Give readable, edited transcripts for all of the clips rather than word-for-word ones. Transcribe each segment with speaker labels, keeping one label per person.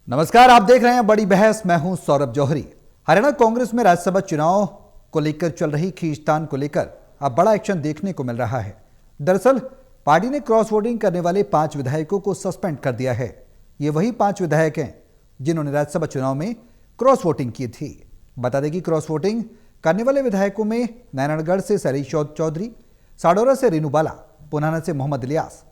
Speaker 1: नमस्कार, आप देख रहे हैं बड़ी बहस। मैं हूं सौरभ जौहरी। हरियाणा कांग्रेस में राज्यसभा चुनाव को लेकर चल रही खींचतान को लेकर अब बड़ा एक्शन देखने को मिल रहा है। दरअसल पार्टी ने क्रॉस वोटिंग करने वाले 5 विधायकों को सस्पेंड कर दिया है। ये वही 5 विधायक हैं जिन्होंने राज्यसभा चुनाव में क्रॉस वोटिंग की थी। बता दें कि क्रॉस वोटिंग करने वाले विधायकों में नारायणगढ़ से शैलेश चौधरी, साडौरा से रेनू बाला, पुनाना से मोहम्मद इलियास,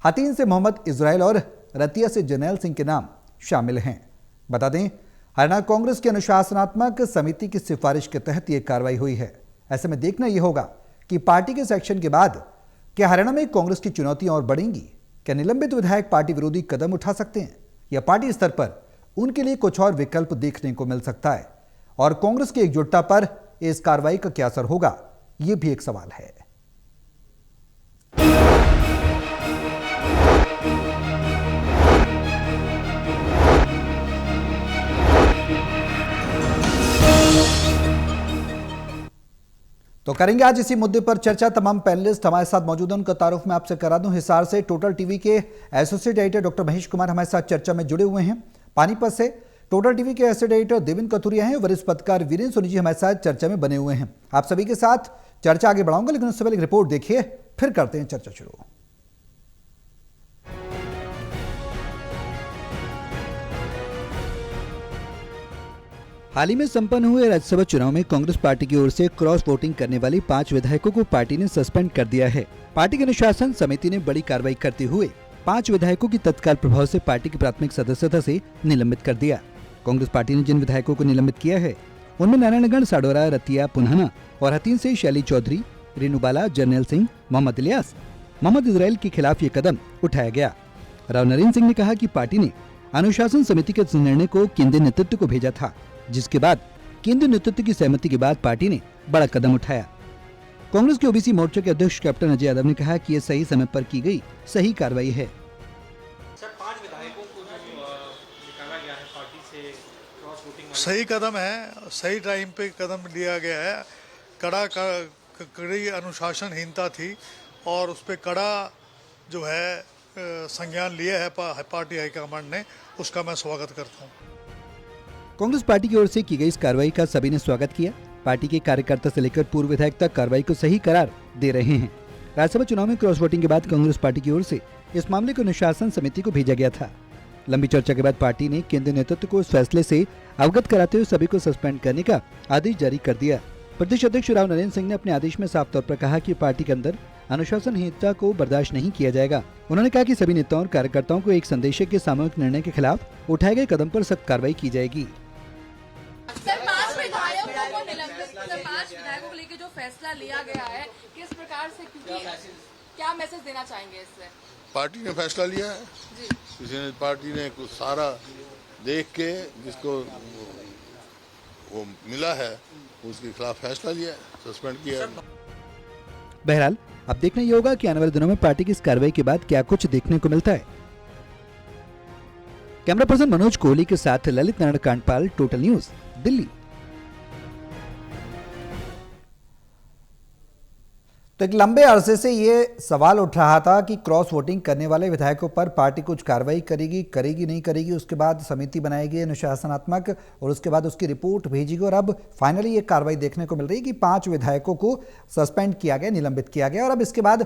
Speaker 1: हथीन से मोहम्मद इजराइल और रतिया से जरनैल सिंह के नाम शामिल हैं। बता दें, हरियाणा कांग्रेस की अनुशासनात्मक समिति की सिफारिश के तहत यह कार्रवाई हुई है। ऐसे में देखना यह होगा कि पार्टी के सेक्शन के बाद क्या हरियाणा में कांग्रेस की चुनौतियां और बढ़ेंगी। क्या निलंबित विधायक पार्टी विरोधी कदम उठा सकते हैं या पार्टी स्तर पर उनके लिए कुछ और विकल्प देखने को मिल सकता है। और कांग्रेस की एकजुटता पर इस कार्रवाई का क्या असर होगा, यह भी एक सवाल है। तो करेंगे आज इसी मुद्दे पर चर्चा। तमाम पैनलिस्ट हमारे साथ मौजूद हैं। उनका तारुफ मैं आपसे करा दूं। हिसार से टोटल टीवी के associate editor doctor Mahesh Kumar हमारे साथ चर्चा में जुड़े हुए हैं। पानीपत से टोटल टीवी के एसोसिएट एडिटर देवेंद्र कथुरिया हैं। वरिष्ठ पत्रकार वीरेंद्र सोनी जी हमारे साथ चर्चा में बने हुए हैं। आप सभी के साथ चर्चा आगे बढ़ाऊंगा, लेकिन उससे पहले एक रिपोर्ट देखिए, फिर करते हैं चर्चा शुरू। हाल ही में संपन्न हुए राज्यसभा चुनाव में कांग्रेस पार्टी की ओर से क्रॉस वोटिंग करने वाली 5 विधायकों को पार्टी ने सस्पेंड कर दिया है। पार्टी की अनुशासन समिति ने बड़ी कार्रवाई करते हुए 5 विधायकों की तत्काल प्रभाव से पार्टी की प्राथमिक सदस्यता से निलंबित कर दिया। कांग्रेस पार्टी ने जिन विधायकों को निलंबित किया है उनमें नारायणगढ़, साडौरा, रतिया, पुनाना और हथीन से शैलेश चौधरी, रेनू बाला, जरनैल सिंह, मोहम्मद इलियास, मोहम्मद इजराइल के खिलाफ ये कदम उठाया गया। राव नरेंद्र सिंह ने कहा कि पार्टी ने अनुशासन समिति के निर्णय को केंद्रीय नेतृत्व को भेजा था, जिसके बाद केंद्रीय नेतृत्व की सहमति के बाद पार्टी ने बड़ा कदम उठाया। कांग्रेस के ओबीसी मोर्चा के अध्यक्ष कैप्टन अजय यादव ने कहा कि यह सही समय पर की गई सही कार्रवाई है।
Speaker 2: सर, 5 विधायकों को जो निकाला गया है पार्टी से क्रॉस वोटिंग,
Speaker 3: सही कदम है, सही टाइम पे कदम लिया गया है। कड़ी अनुशासनहीनता थी और उस पर कड़ा जो है संज्ञान लिया है पार्टी हाईकमांड ने, उसका मैं स्वागत करता हूँ।
Speaker 1: कांग्रेस पार्टी की ओर से की गई इस कार्रवाई का सभी ने स्वागत किया। पार्टी के कार्यकर्ता से लेकर पूर्व विधायक तक कार्रवाई को सही करार दे रहे हैं। राज्यसभा चुनाव में क्रॉस वोटिंग के बाद कांग्रेस पार्टी की ओर से इस मामले को अनुशासन समिति को भेजा गया था। लंबी चर्चा के बाद पार्टी ने केंद्रीय नेतृत्व को इस फैसले से अवगत कराते हुए सभी को सस्पेंड करने का आदेश जारी कर दिया। प्रदेश अध्यक्ष राव नरेंद्र सिंह ने अपने आदेश में साफ तौर पर कहा कि पार्टी के अंदर अनुशासनहीनता को बर्दाश्त नहीं किया जाएगा। उन्होंने कहा कि सभी नेताओं और कार्यकर्ताओं को एक संदेश के सामूहिक निर्णय के खिलाफ उठाए गए कदम पर सख्त कार्रवाई की जाएगी।
Speaker 4: सर, 5 विधायकों को लेकर जो फैसला लिया गया है, किस प्रकार से, क्योंकि क्या मैसेज देना चाहेंगे इससे?
Speaker 5: पार्टी ने फैसला लिया है
Speaker 4: जी।
Speaker 5: किसी ने, पार्टी ने कुछ सारा देख के जिसको वो मिला है उसके खिलाफ फैसला लिया है, सस्पेंड किया है।
Speaker 1: बहरहाल अब देखना ये होगा कि आने वाले दिनों में पार्टी की इस कार्रवाई के बाद क्या कुछ देखने को मिलता है। कैमरा पर्सन मनोज कोहली के साथ ललित नारायण कांडपाल, टोटल न्यूज, दिल्ली। तो एक लंबे अरसे से ये सवाल उठ रहा था कि क्रॉस वोटिंग करने वाले विधायकों पर पार्टी कुछ कार्रवाई करेगी नहीं करेगी, उसके बाद समिति बनाएगी अनुशासनात्मक और उसके बाद उसकी रिपोर्ट भेजेगी। और अब फाइनली ये कार्रवाई देखने को मिल रही है कि 5 विधायकों को सस्पेंड किया गया, निलंबित किया गया। और अब इसके बाद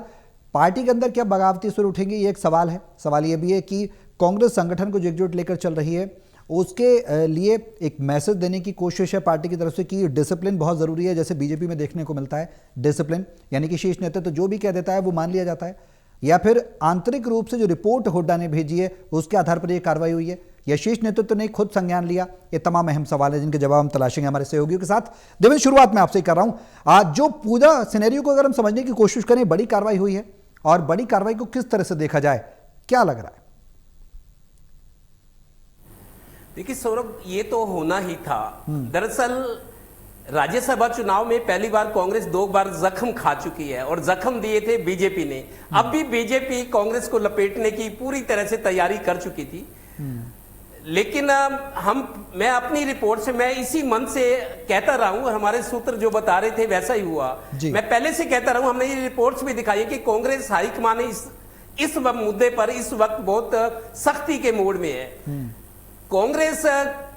Speaker 1: पार्टी के अंदर क्या बगावती सुर उठेंगी, ये एक सवाल है। सवाल ये भी है कि कांग्रेस संगठन को जो एकजुट लेकर चल रही है उसके लिए एक मैसेज देने की कोशिश है पार्टी की तरफ से कि डिसिप्लिन बहुत ज़रूरी है। जैसे बीजेपी में देखने को मिलता है डिसिप्लिन, यानी कि शीर्ष नेतृत्व तो जो भी कह देता है वो मान लिया जाता है, या फिर आंतरिक रूप से जो रिपोर्ट हुड्डा ने भेजी है उसके आधार पर यह कार्रवाई हुई है, या शीर्ष नेतृत्व ने खुद संज्ञान लिया। ये तमाम अहम सवाल है जिनके जवाब हम तलाशेंगे हमारे सहयोगियों के साथ। देवेंद्र, शुरुआत में आपसे ही कर रहा हूं, आज जो पूरा सिनेरियो को अगर हम समझने की कोशिश करें, बड़ी कार्रवाई हुई है और बड़ी कार्रवाई को किस तरह से देखा जाए, क्या लग रहा है?
Speaker 2: देखिए सौरभ, ये तो होना ही था। दरअसल राज्यसभा चुनाव में पहली बार कांग्रेस 2 बार जख्म खा चुकी है और जख्म दिए थे बीजेपी ने। अब भी बीजेपी कांग्रेस को लपेटने की पूरी तरह से तैयारी कर चुकी थी। लेकिन मैं अपनी रिपोर्ट से, मैं इसी मन से कहता रहा हूं, हमारे सूत्र जो बता रहे थे वैसा ही हुआ। मैं पहले से कहता रहा हूं, हमने ये रिपोर्ट्स भी दिखाई कि कांग्रेस हाईकमान इस मुद्दे पर इस वक्त बहुत सख्ती के मोड में है। कांग्रेस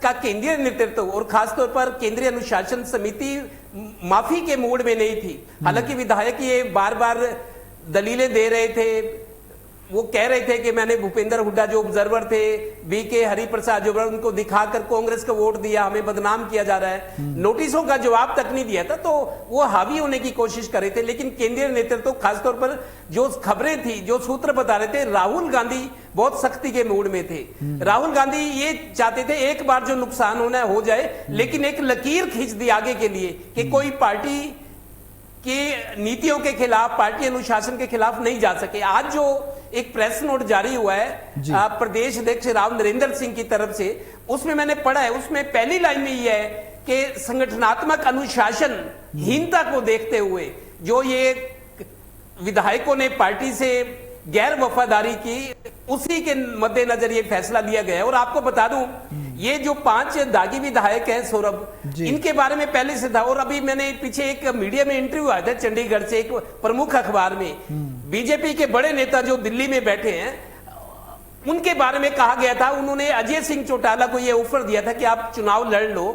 Speaker 2: का केंद्रीय नेतृत्व और खासतौर पर केंद्रीय अनुशासन समिति माफी के मूड में नहीं थी। हालांकि विधायक ये बार बार दलीलें दे रहे थे, वो कह रहे थे कि मैंने भूपेंद्र हुड्डा जो ऑब्जर्वर थे, बीके हरिप्रसाद जो उनको दिखाकर कांग्रेस को वोट दिया, हमें बदनाम किया जा रहा है, नोटिसों का जवाब तक नहीं दिया था, तो वो हावी होने की कोशिश कर रहे थे। लेकिन केंद्रीय नेतृत्व खासतौर पर जो खबरें थी, जो सूत्र बता रहे थे, राहुल गांधी बहुत सख्ती के मूड में थे। राहुल गांधी ये चाहते थे एक बार जो नुकसान होना हो जाए, लेकिन एक लकीर खींच दी आगे के लिए कि कोई पार्टी की नीतियों के खिलाफ, पार्टी अनुशासन के खिलाफ नहीं जा सके। आज जो एक प्रेस नोट जारी हुआ है प्रदेश अध्यक्ष राव नरेंद्र सिंह की तरफ से, उसमें मैंने पढ़ा है, उसमें पहली लाइन में यह है कि संगठनात्मक अनुशासन हीनता को देखते हुए जो ये विधायकों ने पार्टी से गैर वफादारी की, उसी के मद्देनजर ये फैसला लिया गया है। और आपको बता दूं, ये जो 5 दागी विधायक हैं सौरभ, इनके बारे में पहले से था। और अभी मैंने पीछे एक मीडिया में इंटरव्यू आया था चंडीगढ़ से, एक प्रमुख अखबार में, बीजेपी के बड़े नेता जो दिल्ली में बैठे हैं, उनके बारे में कहा गया था, उन्होंने अजय सिंह चौटाला को यह ऑफर दिया था कि आप चुनाव लड़ लो,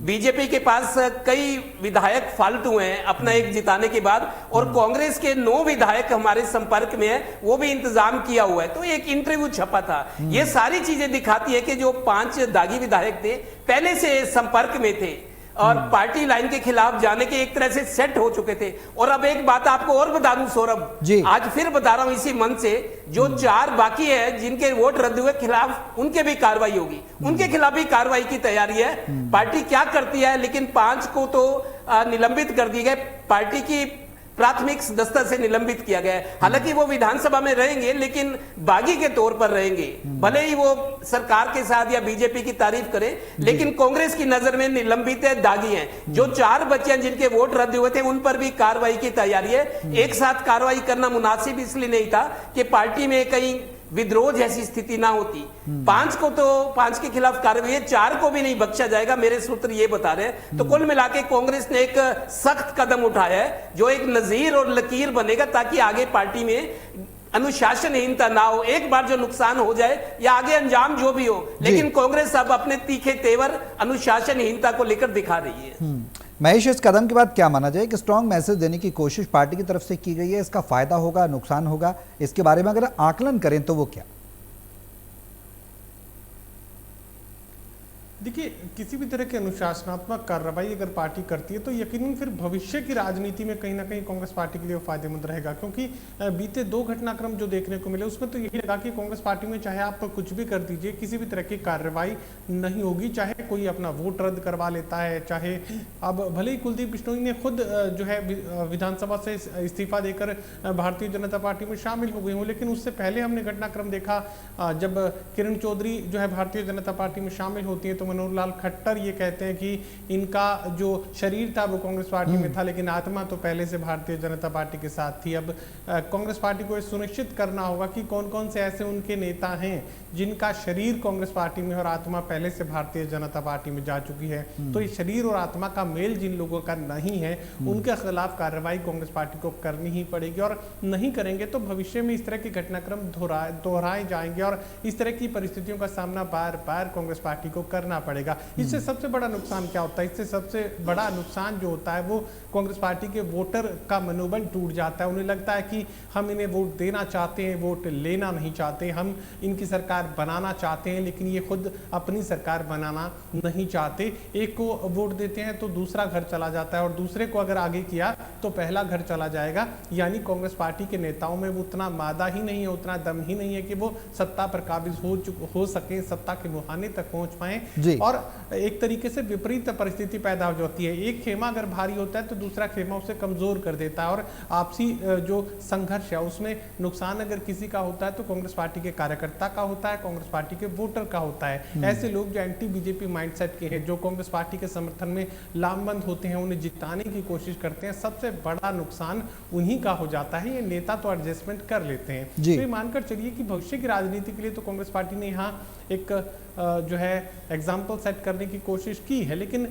Speaker 2: बीजेपी के पास कई विधायक फालतू हैं अपना एक जिताने के बाद, और कांग्रेस के 9 विधायक हमारे संपर्क में हैं, वो भी इंतजाम किया हुआ है। तो एक इंटरव्यू छपा था। ये सारी चीजें दिखाती है कि जो 5 दागी विधायक थे पहले से संपर्क में थे और पार्टी लाइन के खिलाफ जाने के एक तरह से सेट हो चुके थे। और अब एक बात आपको और बता दूं सौरभ, आज फिर बता रहा हूं इसी मन से, जो 4 बाकी है जिनके वोट रद्द हुए, खिलाफ उनके भी कार्रवाई होगी, उनके खिलाफ भी कार्रवाई की तैयारी है। पार्टी क्या करती है, लेकिन 5 को तो निलंबित कर दिए गए, पार्टी की प्राथमिक सदस्यता से निलंबित किया गया है। हालांकि वो विधानसभा में रहेंगे, लेकिन बागी के तौर पर रहेंगे, भले ही वो सरकार के साथ या बीजेपी की तारीफ करें, लेकिन कांग्रेस की नजर में निलंबित है, दागी हैं। जो 4 बच्चे हैं जिनके वोट रद्द हुए थे, उन पर भी कार्रवाई की तैयारी है। एक साथ कार्रवाई करना मुनासिब इसलिए नहीं था कि पार्टी में कहीं विद्रोह जैसी स्थिति ना होती। 5 को तो 5 के खिलाफ कार्रवाई है, 4 को भी नहीं बख्शा जाएगा, मेरे सूत्र ये बता रहे हैं। तो कुल मिला के कांग्रेस ने एक सख्त कदम उठाया है, जो एक नजीर और लकीर बनेगा, ताकि आगे पार्टी में अनुशासनहीनता ना हो। एक बार जो नुकसान हो जाए या आगे अंजाम जो भी हो, लेकिन कांग्रेस अब अपने तीखे तेवर अनुशासनहीनता को लेकर दिखा रही है।
Speaker 1: महेश, इस कदम के बाद क्या माना जाए कि स्ट्रॉन्ग मैसेज देने की कोशिश पार्टी की तरफ से की गई है, इसका फायदा होगा, नुकसान होगा, इसके बारे में अगर आकलन करें तो वो क्या?
Speaker 6: देखिए, किसी भी तरह की अनुशासनात्मक कार्रवाई अगर पार्टी करती है तो यकीनन फिर भविष्य की राजनीति में कहीं ना कहीं कांग्रेस पार्टी के लिए फायदेमंद रहेगा। क्योंकि बीते 2 घटनाक्रम जो देखने को मिले, उसमें तो यही लगा कि कांग्रेस पार्टी में चाहे आप कुछ भी कर दीजिए, किसी भी तरह की कार्रवाई नहीं होगी। चाहे कोई अपना वोट रद्द करवा लेता है, चाहे अब भले ही कुलदीप बिश्नोई ने खुद जो है विधानसभा से इस्तीफा देकर भारतीय जनता पार्टी में शामिल हो गए हों, लेकिन उससे पहले हमने घटनाक्रम देखा जब किरण चौधरी जो है भारतीय जनता पार्टी में शामिल होती है, तो मनोहर लाल खट्टर ये कहते हैं कि इनका जो शरीर था वो कांग्रेस पार्टी में था, लेकिन आत्मा तो पहले से भारतीय जनता पार्टी के साथ थी। अब कांग्रेस पार्टी को ये सुनिश्चित करना होगा कि कौन कौन से ऐसे उनके नेता हैं जिनका शरीर कांग्रेस पार्टी में और आत्मा पहले से भारतीय जनता पार्टी में जा चुकी है। तो ये शरीर और आत्मा का मेल जिन लोगों का नहीं है, उनके खिलाफ कार्रवाई कांग्रेस पार्टी को करनी ही पड़ेगी, और नहीं करेंगे तो भविष्य में इस तरह के घटनाक्रम दोहराए जाएंगे और इस तरह की परिस्थितियों का सामना बार बार कांग्रेस पार्टी को करना पड़ेगा। इससे सबसे बड़ा नुकसान क्या होता है? इससे सबसे बड़ा नुकसान जो होता है वो कांग्रेस पार्टी के वोटर का मनोबल टूट जाता है। उन्हें लगता है कि हम इन्हें वोट देना चाहते हैं, वोट लेना नहीं चाहते, हम इनकी सरकार बनाना चाहते हैं, लेकिन ये खुद अपनी सरकार बनाना नहीं चाहते। एक को वोट देते हैं तो दूसरा घर चला जाता है, और दूसरे को अगर आगे किया तो पहला घर चला जाएगा। यानी कांग्रेस पार्टी के नेताओं में वो उतना मादा ही नहीं है, उतना दम ही नहीं है कि वो सत्ता पर काबिज हो सके, सत्ता के मुहाने तक पहुंच पाए। और एक तरीके से विपरीत परिस्थिति पैदा हो जाती है। एक खेमा अगर भारी होता है तो दूसरा खेमा उसे कमजोर कर देता है, और आपसी जो संघर्ष है उसमें नुकसान अगर किसी का होता है तो कांग्रेस पार्टी के कार्यकर्ता का होता है, कांग्रेस पार्टी के वोटर का होता है। ऐसे लोग जो एंटी बीजेपी माइंडसेट के हैं, जो कांग्रेस पार्टी के समर्थन में लामबंद होते हैं, उन्हें जिताने की कोशिश करते हैं, सबसे बड़ा नुकसान उन्हीं का हो जाता है। ये नेता तो एडजस्टमेंट कर लेते हैं। तो ये मानकर चलिए कि भविष्य की राजनीति के लिए तो कांग्रेस पार्टी ने यहाँ एक जो है एग्जाम्पल सेट करने की कोशिश की है, लेकिन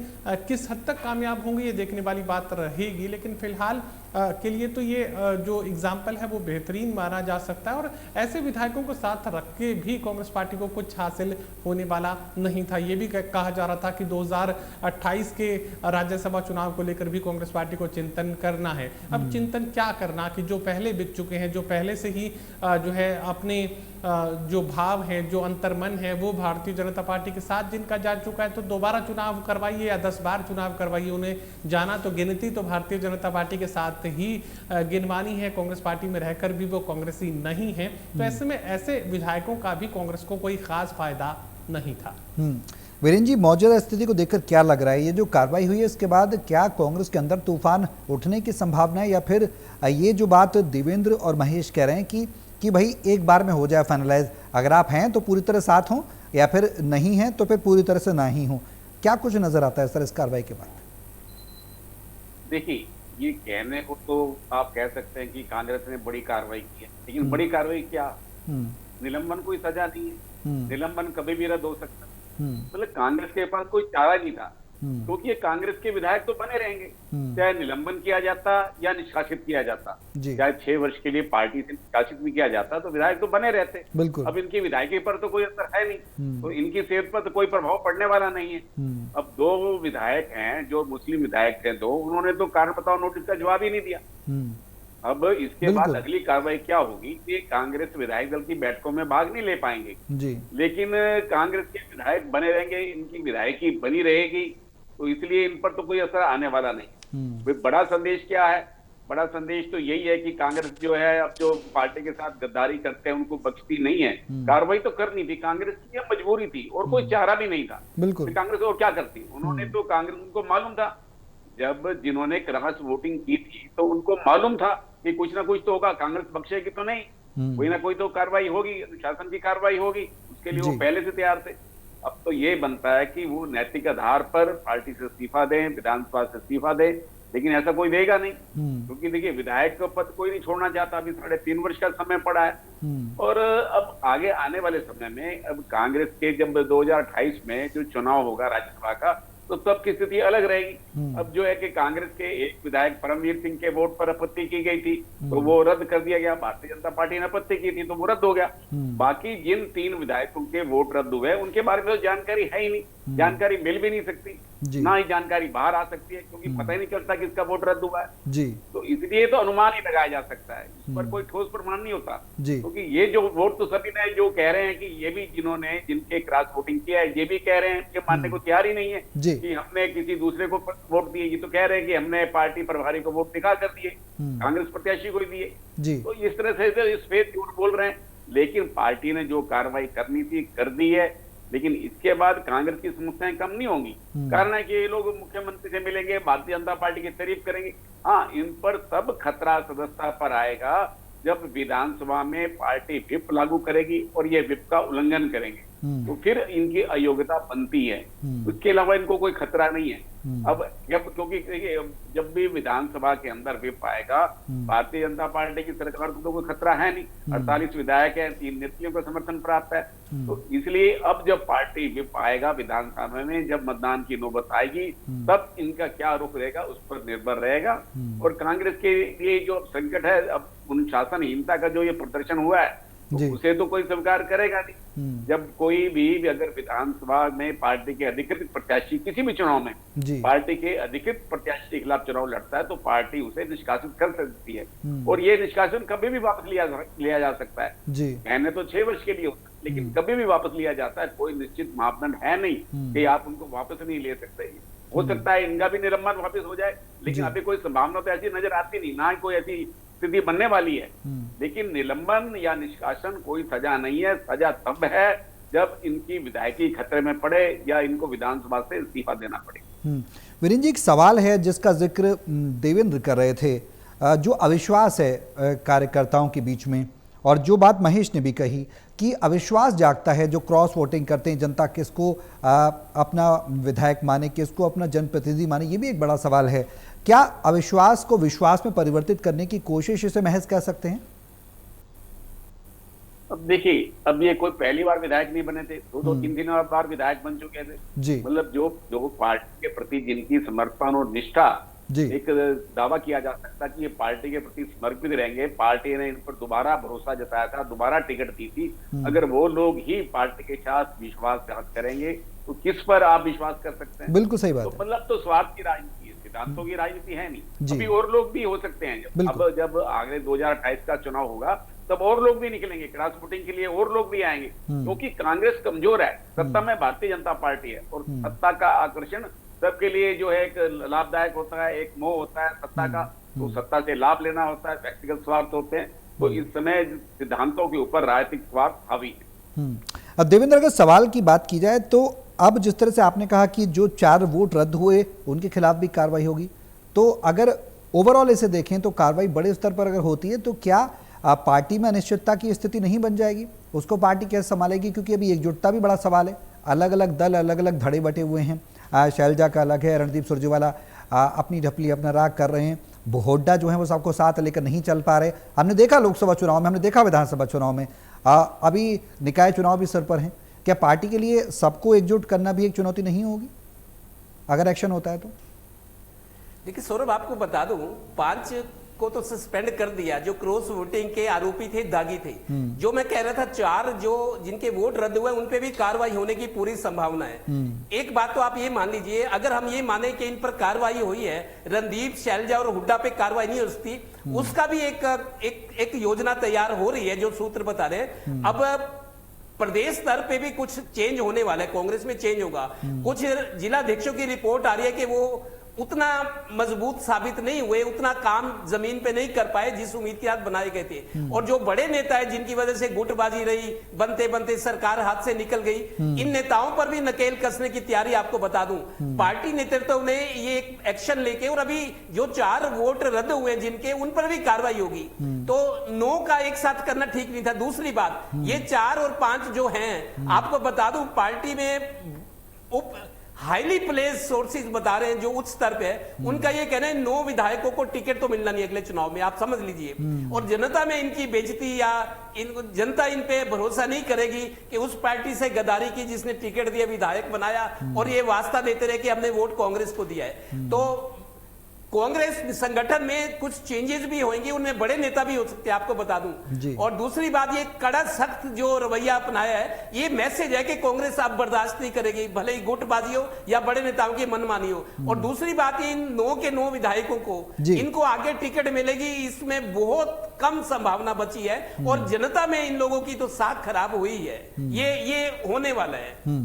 Speaker 6: किस हद तक कामयाब होंगे ये देखने वाली बात रहेगी। लेकिन फिलहाल के लिए तो ये जो एग्जाम्पल है वो बेहतरीन माना जा सकता है। और ऐसे विधायकों को साथ रख के भी कांग्रेस पार्टी को कुछ हासिल होने वाला नहीं था। ये भी कहा जा रहा था कि 2028 के राज्यसभा चुनाव को लेकर भी कांग्रेस पार्टी को चिंतन करना है। अब चिंतन क्या करना कि जो पहले बिक चुके हैं, जो पहले से ही जो है अपने जो भाव है, जो अंतर्मन है, वो भारतीय जनता पार्टी के साथ जिनका जा चुका है, तो दोबारा चुनाव करवाइए या 10 बार चुनाव करवाइए, उन्हें जाना तो गिनती तो भारतीय जनता पार्टी के साथ ही गिनवानी है। कांग्रेस पार्टी में रहकर भी वो कांग्रेसी नहीं है। तो ऐसे में ऐसे विधायकों का भी कांग्रेस को कोई खास फायदा नहीं था।
Speaker 1: वीरेंद्र जी, मौजूदा स्थिति को देखकर क्या लग रहा है, ये जो कार्रवाई हुई है इसके बाद क्या कांग्रेस के अंदर तूफान उठने की संभावना है, या फिर ये जो बात देवेंद्र और महेश कह रहे हैं कि भाई एक बार में हो जाए फाइनलाइज, अगर आप हैं तो पूरी तरह साथ हों या फिर नहीं हैं तो फिर पूरी तरह से ना ही हों, क्या कुछ नजर आता है सर इस कार्रवाई के बाद?
Speaker 7: देखिए, ये कहने को तो आप कह सकते हैं कि कांग्रेस ने बड़ी कार्रवाई की है, लेकिन बड़ी कार्रवाई क्या? निलंबन कोई सजा नहीं है, निलंबन कभी भी रद्द हो सकता है। मतलब कांग्रेस के पास कोई चारा नहीं था, क्योंकि ये कांग्रेस के विधायक तो बने रहेंगे, चाहे निलंबन किया जाता या निष्कासित किया जाता, चाहे 6 वर्ष के लिए पार्टी से निष्कासित भी किया जाता, तो विधायक तो बने रहते।
Speaker 1: बिल्कुल।
Speaker 7: अब इनकी विधायकी पर तो कोई असर है नहीं, तो इनकी सेहत पर तो कोई प्रभाव पड़ने वाला नहीं है। अब 2 विधायक हैं जो मुस्लिम विधायक थे, तो उन्होंने तो कारण बताओ नोटिस का जवाब ही नहीं दिया। अब इसके बाद अगली कार्रवाई क्या होगी कि कांग्रेस विधायक दल की बैठकों में भाग नहीं ले पाएंगे
Speaker 1: जी, लेकिन
Speaker 7: कांग्रेस के विधायक बने रहेंगे, इनकी विधायकी बनी रहेगी, तो इसलिए इन पर तो कोई असर आने वाला नहीं। बड़ा संदेश क्या है? बड़ा संदेश तो यही है कि कांग्रेस जो है, अब जो पार्टी के साथ गद्दारी करते हैं उनको बख्शती नहीं है। कार्रवाई तो करनी थी, कांग्रेस की मजबूरी थी और कोई चारा भी नहीं था।
Speaker 1: बिल्कुल।
Speaker 7: कांग्रेस और क्या करती? उन्होंने तो कांग्रेस, उनको मालूम था, जब जिन्होंने क्रॉस वोटिंग की थी तो उनको मालूम था कि कुछ ना कुछ तो होगा, कांग्रेस बख्शेगी तो नहीं, कोई ना कोई तो कार्रवाई होगी, शासन की कार्रवाई होगी, उसके लिए वो पहले से तैयार थे। अब तो ये बनता है कि वो नैतिक आधार पर पार्टी से इस्तीफा दें, विधानसभा से इस्तीफा दें, लेकिन ऐसा कोई देगा नहीं, क्योंकि देखिए विधायक का पद कोई नहीं छोड़ना चाहता। अभी 3.5 वर्ष का समय पड़ा है और अब आगे आने वाले समय में अब कांग्रेस के जब 2028 में जो चुनाव होगा राज्यसभा का, तो तब की स्थिति अलग रहेगी। अब जो है कि कांग्रेस के एक विधायक परमवीर सिंह के वोट पर आपत्ति की गई थी, तो वो रद्द कर दिया गया। भारतीय जनता पार्टी ने आपत्ति की थी तो वो रद्द हो गया। बाकी जिन 3 विधायकों के वोट रद्द हुए उनके बारे में तो जानकारी है ही नहीं, जानकारी मिल भी नहीं सकती, ना ही जानकारी बाहर आ सकती है, क्योंकि पता ही नहीं चलता कि इसका वोट रद्द हुआ है जी। तो इसलिए तो अनुमान ही लगाया जा सकता है, इस पर कोई ठोस प्रमाण नहीं होता जी। क्योंकि ये जो वोट तो सभी ने जो कह रहे हैं कि ये भी जिन्होंने जिनके क्रॉस वोटिंग किया है, ये भी कह रहे हैं, ये मानने को तैयार ही नहीं है कि हमने किसी दूसरे को वोट दिए। ये तो कह रहे हैं कि हमने पार्टी प्रभारी को वोट दिखा कर दिए, कांग्रेस प्रत्याशी को दिए जी। तो इस तरह से सफेद झूठ बोल रहे हैं, लेकिन पार्टी ने जो कार्रवाई करनी थी कर दी है। लेकिन इसके बाद कांग्रेस की समस्याएं कम नहीं होंगी। कारण है कि ये लोग मुख्यमंत्री से मिलेंगे, भारतीय जनता पार्टी की तारीफ करेंगे। हाँ, इन पर तब खतरा सदस्यता पर आएगा जब विधानसभा में पार्टी व्हिप लागू करेगी और ये व्हिप का उल्लंघन करेंगे, तो फिर इनकी अयोग्यता बनती है। उसके अलावा इनको कोई खतरा नहीं है। अब क्योंकि जब भी विधानसभा के अंदर व्हिप आएगा, भारतीय जनता पार्टी की सरकार को तो कोई खतरा है नहीं। 48 विधायक है, 3 नेताओं का समर्थन प्राप्त है, तो इसलिए अब जब पार्टी व्हिप आएगा विधानसभा में, जब मतदान की नौबत आएगी, तब इनका क्या रुख रहेगा उस पर निर्भर रहेगा। और कांग्रेस के लिए जो संकट है, अब अनुशासनहीनता का जो ये प्रदर्शन हुआ है, तो उसे तो कोई स्वीकार करेगा नहीं। जब कोई भी अगर विधानसभा में पार्टी के अधिकृत प्रत्याशी किसी भी चुनाव में पार्टी के अधिकृत प्रत्याशी के खिलाफ चुनाव लड़ता है, तो पार्टी उसे निष्कासित कर सकती है और ये निष्कासन कभी भी वापस लिया जा सकता है। कहने तो 6 वर्ष के लिए होता है, लेकिन कभी भी वापस लिया जाता है। कोई निश्चित मापदंड है नहीं कि आप उनको वापस नहीं ले सकते। हो सकता है इनका भी निलंबन वापस हो जाए, लेकिन अभी कोई संभावना तो ऐसी नजर आती नहीं, ना कोई ऐसी स्थिति बनने वाली है। लेकिन निलंबन या निष्कासन कोई सजा नहीं है। सजा तब है जब इनकी विधायकी खतरे में पड़े या इनको विधानसभा से इस्तीफा देना पड़े।
Speaker 1: वीरेंद्र जी, एक सवाल है जिसका जिक्र देवेंद्र कर रहे थे, जो अविश्वास है कार्यकर्ताओं के बीच में, और जो बात महेश ने भी कही कि अविश्वास जागता है। जो क्रॉस वोटिंग करते हैं, जनता किसको अपना विधायक माने, किसको अपना जनप्रतिनिधि माने, ये भी एक बड़ा सवाल है। क्या अविश्वास को विश्वास में परिवर्तित करने की कोशिश इसे महज कह सकते हैं?
Speaker 7: अब देखिए, अब ये कोई पहली बार विधायक नहीं बने थे, 2-3 बार विधायक बन चुके थे जी। मतलब जो पार्टी के प्रति जिनकी समर्पण और निष्ठा
Speaker 1: जी।
Speaker 7: एक दावा किया जा सकता कि ये पार्टी के प्रति समर्पित रहेंगे, पार्टी ने इन पर दोबारा भरोसा जताया था, दोबारा टिकट दी थी। अगर वो लोग ही पार्टी के साथ विश्वासघात करेंगे तो किस पर आप विश्वास कर सकते हैं?
Speaker 1: बिल्कुल सही बात
Speaker 7: तो
Speaker 1: है।
Speaker 7: मतलब तो स्वार्थ की राजनीति है, सिद्धांतों की राजनीति है
Speaker 1: जी।
Speaker 7: नहीं। अभी और लोग भी हो सकते हैं,
Speaker 1: बिल्कुल।
Speaker 7: अब जब आगे 2028 का चुनाव होगा तब और लोग भी निकलेंगे, क्रॉस वोटिंग के लिए और लोग भी आएंगे, क्योंकि कांग्रेस कमजोर है, सत्ता में भारतीय जनता पार्टी है और सत्ता का आकर्षण सबके लिए जो है एक लाभदायक होता है, एक मोह होता है सत्ता का, तो सत्ता से लाभ लेना होता है, व्यक्तिगत स्वार्थ होते हैं। तो इस समय सिद्धांतों के ऊपर राजनीतिक स्वार्थ हावी है।
Speaker 1: अब देवेंद्र, अगर सवाल की बात की जाए तो अब जिस तरह से आपने कहा कि जो 4 वोट रद्द हुए उनके खिलाफ भी कार्रवाई होगी, तो अगर ओवरऑल इसे देखें तो कार्रवाई बड़े स्तर पर अगर होती है तो क्या पार्टी में अनिश्चितता की स्थिति नहीं बन जाएगी? उसको पार्टी कैसे संभालेगी? क्योंकि अभी एकजुटता भी बड़ा सवाल है, अलग अलग दल, अलग अलग धड़े बटे हुए हैं। शैलजा का अलग है, रणदीप सुरजेवाला अपनी ढपली अपना राग कर रहे हैं, होड्डा जो है वो सबको साथ लेकर नहीं चल पा रहे। हमने देखा लोकसभा चुनाव में, हमने देखा विधानसभा चुनाव में, अभी निकाय चुनाव भी सर पर हैं। क्या पार्टी के लिए सबको एकजुट करना भी एक चुनौती नहीं होगी अगर एक्शन होता है तो?
Speaker 2: देखिए सौरभ, आपको बता दूं, 5 को तो सस्पेंड कर दिया जो क्रॉस वोटिंग के आरोपी थे, दागी थे। जो मैं कह रहा था 4 जो जिनके वोट रद्द हुए उन पे भी कार्रवाई होने की पूरी संभावना है। एक बात तो आप ये मान लीजिए, अगर हम ये माने कि इन पर कार्रवाई हुई है, रणदीप, शैलजा और हुड्डा पे कार्रवाई नहीं हो सकती, उसका भी एक योजना तैयार हो रही है जो सूत्र बता रहे हैं। अब प्रदेश स्तर पे भी कुछ चेंज होने वाला है, कांग्रेस में चेंज होगा। कुछ जिलाध्यक्षों की रिपोर्ट आ रही है कि वो उतना मजबूत साबित नहीं हुए, उतना काम जमीन पे नहीं कर पाए जिस उम्मीद के साथ बनाए गए थे। और जो बड़े नेता है जिनकी वजह से गुटबाजी रही, बनते बनते सरकार हाथ से निकल गई, इन नेताओं पर भी नकेल कसने की तैयारी आपको बता दूं। पार्टी नेतृत्व ने ये एक्शन लेके, और अभी जो 4 वोट रद्द हुए जिनके, उन पर भी कार्रवाई होगी। तो 9 का एक साथ करना ठीक नहीं था। दूसरी बात, ये 4 और 5 जो हैं, आपको बता दूं पार्टी में हाईली प्लेस सोर्सेज बता रहे हैं जो उच्च स्तर पे है, उनका ये कहना है 9 विधायकों को टिकट तो मिलना नहीं अगले चुनाव में, आप समझ लीजिए। और जनता में इनकी बेइज्जती या जनता इन पे भरोसा नहीं करेगी कि उस पार्टी से गद्दारी की जिसने टिकट दिया, विधायक बनाया और ये वास्ता देते रहे कि हमने वोट कांग्रेस को दिया है। तो कांग्रेस संगठन में कुछ चेंजेस भी होंगे, उनमें बड़े नेता भी हो सकते हैं, आपको बता दूं। और दूसरी बात, ये कड़ा सख्त जो रवैया अपनाया है, ये मैसेज है कि कांग्रेस अब बर्दाश्त नहीं करेगी, भले ही गुटबाजी हो या बड़े नेताओं की मनमानी हो। और दूसरी बात, इन 9 के 9 विधायकों को इनको आगे टिकट मिलेगी, इसमें बहुत कम संभावना बची है। और जनता में इन लोगों की तो साख खराब हुई है, ये होने वाला है।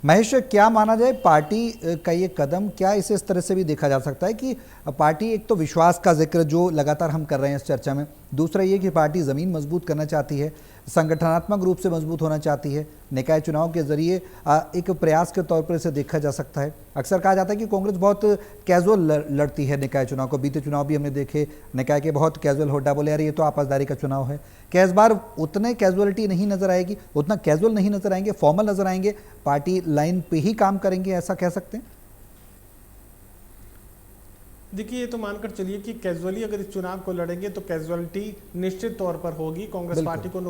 Speaker 1: महेश, क्या माना जाए पार्टी का ये कदम, क्या इसे इस तरह से भी देखा जा सकता है कि पार्टी एक तो विश्वास का जिक्र जो लगातार हम कर रहे हैं इस चर्चा में, दूसरा ये कि पार्टी ज़मीन मजबूत करना चाहती है, संगठनात्मक रूप से मजबूत होना चाहती है, निकाय चुनाव के जरिए एक प्रयास के तौर पर इसे देखा जा सकता है। अक्सर कहा जाता है कि कांग्रेस बहुत कैजुअल लड़ती है निकाय चुनाव को, बीते चुनाव भी हमने देखे निकाय के बहुत कैजुअल, होड्डा बोले यार ये तो आपसदारी का चुनाव है। क्या इस बार उतने कैजुअलिटी नहीं नजर आएगी, उतना कैजुअल नहीं नजर आएंगे, फॉर्मल नजर आएंगे, पार्टी लाइन पे ही काम करेंगे, ऐसा कह सकते हैं?
Speaker 6: देखिए, ये तो मानकर चलिए कि कैजुअली अगर इस चुनाव को लड़ेंगे तो कैजुअलिटी निश्चित तौर पर होगी। कांग्रेस पार्टी को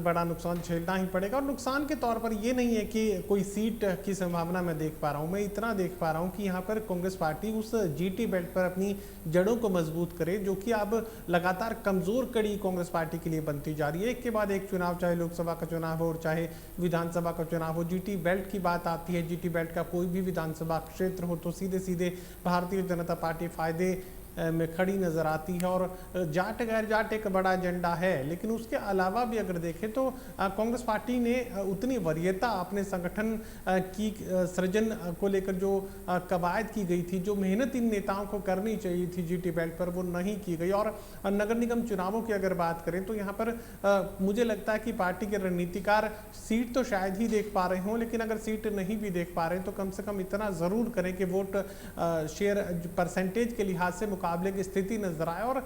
Speaker 6: बड़ा नुकसान झेलना ही पड़ेगा। और नुकसान के तौर पर ये नहीं है कि कोई सीट की संभावना मैं देख पा रहा हूँ। मैं इतना देख पा रहा हूँ कि यहाँ पर कांग्रेस पार्टी उस जीटी बेल्ट पर अपनी जड़ों को मजबूत करे, जो कि अब लगातार कमजोर कड़ी कांग्रेस पार्टी के लिए बनती जा रही है। एक के बाद एक चुनाव, चाहे लोकसभा का चुनाव हो और चाहे विधानसभा का चुनाव हो, जीटी बेल्ट की बात आती है। जीटी बेल्ट का कोई भी विधानसभा क्षेत्र हो तो सीधे सीधे भारतीय जनता पार्टी में खड़ी नजर आती है। और जाट गैर जाट एक बड़ा एजेंडा है, लेकिन उसके अलावा भी अगर देखें तो कांग्रेस पार्टी ने उतनी वरीयता अपने संगठन की सृजन को लेकर जो कवायद की गई थी, जो मेहनत इन नेताओं को करनी चाहिए थी जीटी बेल्ट पर, वो नहीं की गई। और नगर निगम चुनावों की अगर बात करें तो यहाँ पर मुझे लगता है कि पार्टी के रणनीतिकार सीट तो शायद ही देख पा रहे हों, लेकिन अगर सीट नहीं भी देख पा रहे तो कम से कम इतना जरूर करें कि वोट शेयर परसेंटेज के लिहाज से मुकाबले की स्थिति नजर आए। और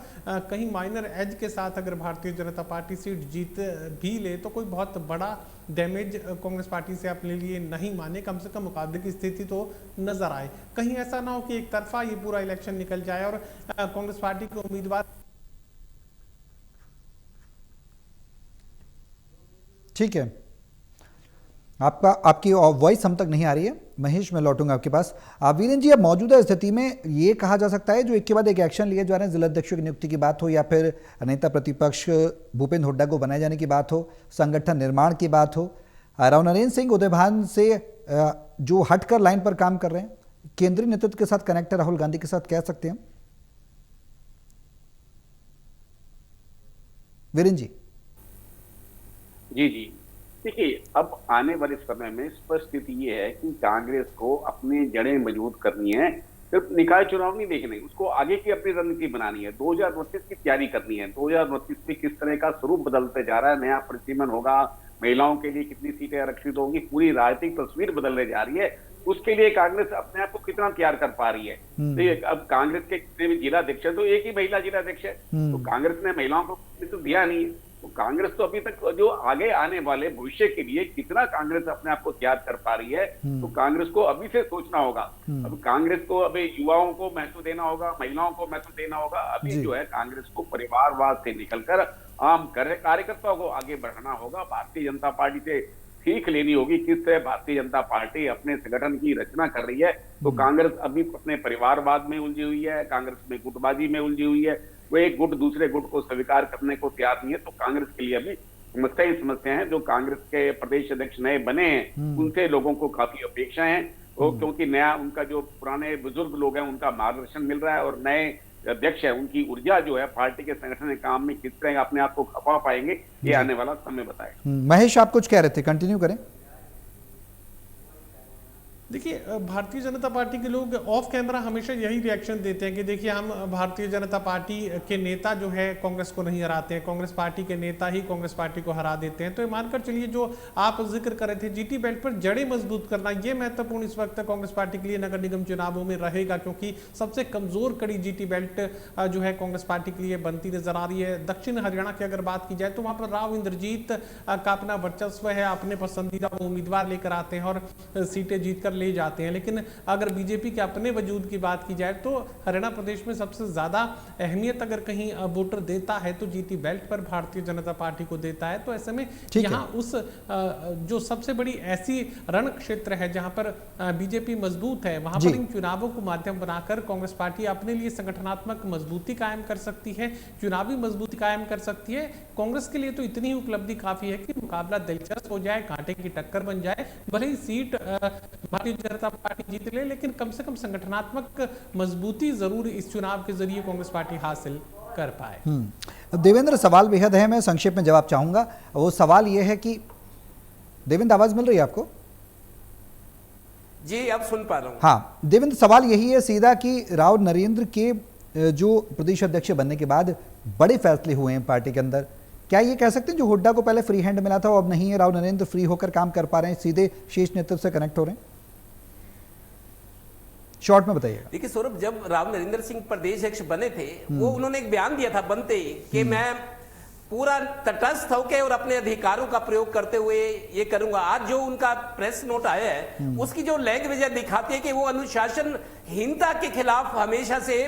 Speaker 6: कहीं माइनर एज के साथ अगर भारतीय जनता पार्टी सीट जीत भी ले तो कोई बहुत बड़ा डैमेज कांग्रेस पार्टी से अपने लिए नहीं माने, कम से कम मुकाबले की स्थिति तो नजर आए। कहीं ऐसा ना हो कि एक तरफा ये पूरा इलेक्शन निकल जाए और कांग्रेस पार्टी के उम्मीदवार।
Speaker 1: ठीक है, आपकी वॉइस हम तक नहीं आ रही है। महेश, मैं लौटूंगा आपके पास। वीरेंद्र जी, अब मौजूदा स्थिति में ये कहा जा सकता है जो एक के बाद एक एक्शन लिए जा रहे हैं, जिला अध्यक्षों की नियुक्ति की बात हो या फिर नेता प्रतिपक्ष भूपेंद्र हुड्डा को बनाए जाने की बात हो, संगठन निर्माण की बात हो, राव नरेंद्र सिंह उदयभान से जो हटकर लाइन पर काम कर रहे हैं, केंद्रीय नेतृत्व के साथ कनेक्ट है राहुल गांधी के साथ, कह सकते हैं वीरेंद्र जी?
Speaker 7: जी देखिए, अब आने वाले समय में स्पष्ट स्थिति ये है कि कांग्रेस को अपनी जड़ें मजबूत करनी है। सिर्फ निकाय चुनाव नहीं देखने, उसको आगे की अपनी रणनीति बनानी है। 2029 की तैयारी करनी है। 2029 में किस तरह का स्वरूप बदलते जा रहा है, नया परिसीमन होगा, महिलाओं के लिए कितनी सीटें आरक्षित होंगी, पूरी राजनीतिक तस्वीर बदलने जा रही है। उसके लिए कांग्रेस अपने आप को कितना तैयार कर पा रही है। तो अब कांग्रेस के जितने भी जिला अध्यक्ष है तो एक ही महिला जिला अध्यक्ष है, तो कांग्रेस ने महिलाओं को तो दिया नहीं है। तो कांग्रेस तो अभी तक जो आगे आने वाले भविष्य के लिए कितना कांग्रेस अपने आप को तैयार कर पा रही है, तो कांग्रेस को अभी से सोचना होगा। अब कांग्रेस को अभी युवाओं को महत्व देना होगा, महिलाओं को महत्व देना होगा। अभी जो है कांग्रेस को परिवारवाद से निकलकर आम कार्यकर्ताओं को आगे बढ़ाना होगा। भारतीय जनता पार्टी से सीख लेनी होगी किस तरह भारतीय जनता पार्टी अपने संगठन की रचना कर रही है। तो कांग्रेस अभी अपने परिवारवाद में उलझी हुई है, कांग्रेस में गुटबाजी में उलझी हुई है। वो एक गुट दूसरे गुट को स्वीकार करने को तैयार नहीं है। तो कांग्रेस के लिए अभी समस्याएं हैं। जो कांग्रेस के प्रदेश अध्यक्ष नए बने हैं उनसे लोगों को काफी अपेक्षाएं हैं, क्योंकि नया उनका जो पुराने बुजुर्ग लोग हैं उनका मार्गदर्शन मिल रहा है, और नए अध्यक्ष है उनकी ऊर्जा जो है पार्टी के संगठन के काम में किस तरह अपने आप को खपा पाएंगे, ये आने वाला समय बताएगा।
Speaker 1: महेश, आप कुछ कह रहे थे, कंटिन्यू करें।
Speaker 6: देखिए, भारतीय जनता पार्टी के लोग ऑफ कैमरा हमेशा यही रिएक्शन देते हैं कि देखिए हम भारतीय जनता पार्टी के नेता जो है कांग्रेस को नहीं हराते हैं, कांग्रेस पार्टी के नेता ही कांग्रेस पार्टी को हरा देते हैं। तो ये मानकर चलिए जो आप जिक्र कर रहे थे जीटी बेल्ट पर जड़ें मजबूत करना, ये महत्वपूर्ण इस वक्त कांग्रेस पार्टी के लिए नगर निगम चुनावों में रहेगा, क्योंकि सबसे कमजोर कड़ी जीटी बेल्ट जो है कांग्रेस पार्टी के लिए बनती नजर आ रही है। दक्षिण हरियाणा की अगर बात की जाए तो वहां पर राव इंद्रजीत का अपना वर्चस्व है, अपने पसंदीदा उम्मीदवार लेकर आते हैं और सीटें जीतकर ले जाते हैं। लेकिन अगर बीजेपी के अपने वजूद की बात की जाए तो हरियाणा प्रदेश में सबसे ज्यादा अहमियत अगर कहीं वोटर देता है तो जीटी बेल्ट पर भारतीय जनता पार्टी को देता है। तो ऐसे में यहाँ उस जो सबसे बड़ी ऐसी रण क्षेत्र है जहां पर बीजेपी मजबूत है, वहां पर इन चुनावों को माध्यम बनाकर कांग्रेस पार्टी अपने लिए संगठनात्मक मजबूती कायम कर सकती है, चुनावी मजबूती कायम कर सकती है। कांग्रेस के लिए तो इतनी ही उपलब्धि काफी है कि मुकाबला दिलचस्प हो जाए, कांटे की टक्कर बन जाए। भले ही सीट भारतीय जनता पार्टी जीत ले, लेकिन कम से कम संगठनात्मक मजबूती जरूर इस चुनाव के जरिए कांग्रेस पार्टी हासिल कर पाए।
Speaker 1: देवेंद्र, सवाल बेहद है, मैं संक्षेप में जवाब चाहूंगा। वो सवाल ये है कि देवेंद्र, आवाज मिल रही है आपको?
Speaker 2: जी, अब सुन पा रहा हूं।
Speaker 1: हाँ देवेंद्र, सवाल यही है सीधा कि राव नरेंद्र के जो प्रदेश अध्यक्ष बनने के बाद बड़े फैसले हुए हैं पार्टी के अंदर, क्या ये कह सकते हैं जो हुड्डा को पहले फ्री हैंड मिला था वो अब नहीं है, राव नरेंद्र फ्री होकर काम कर पा रहे हैं, सीधे शीर्ष नेतृत्व से कनेक्ट हो रहे हैं? शॉर्ट में बताइएगा।
Speaker 2: देखिए सौरभ, जब राव नरेंद्र सिंह प्रदेश अध्यक्ष बने थे वो उन्होंने एक बयान दिया था बनते ही कि मैं पूरा तटस्थ होकर और अपने अधिकारों का प्रयोग करते हुए ये करूंगा। आज जो उनका प्रेस नोट आया है उसकी जो लैंग्वेज दिखाती है कि वो अनुशासनहीनता के खिलाफ हमेशा से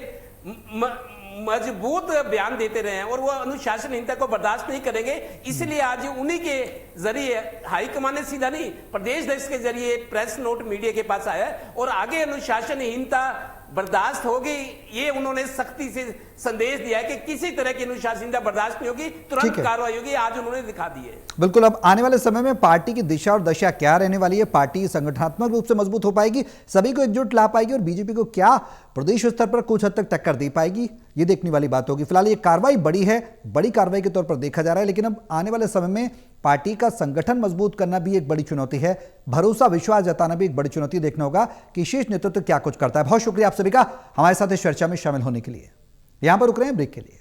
Speaker 2: मजबूत बयान देते रहे हैं और वो अनुशासनहीनता को बर्दाश्त नहीं करेंगे। इसलिए आज उन्हीं के जरिए हाईकमान ने सीधा नहीं, प्रदेश अध्यक्ष के जरिए प्रेस नोट मीडिया के पास आया और आगे अनुशासनहीनता बर्दाश्त होगी, ये उन्होंने सख्ती से संदेश दिया है कि किसी तरह की अनुशासनहीनता बर्दाश्त नहीं होगी, तुरंत कार्रवाई होगी। आज उन्होंने दिखा दी है।
Speaker 1: बिल्कुल, अब आने वाले समय में पार्टी की दिशा और दशा क्या रहने वाली है, पार्टी संगठनात्मक रूप से मजबूत हो पाएगी, सभी को एकजुट ला पाएगी और बीजेपी को क्या प्रदेश स्तर पर कुछ हद तक टक्कर दे पाएगी, ये देखने वाली बात होगी। फिलहाल ये कार्रवाई बड़ी है, बड़ी कार्रवाई के तौर पर देखा जा रहा है, लेकिन अब आने वाले समय में पार्टी का संगठन मजबूत करना भी एक बड़ी चुनौती है, भरोसा विश्वास जताना भी एक बड़ी चुनौती। देखना होगा कि शीर्ष नेतृत्व क्या कुछ करता है। बहुत शुक्रिया आप सभी का हमारे साथ इस चर्चा में शामिल होने के लिए। यहां पर रुक रहे हैं ब्रेक के लिए।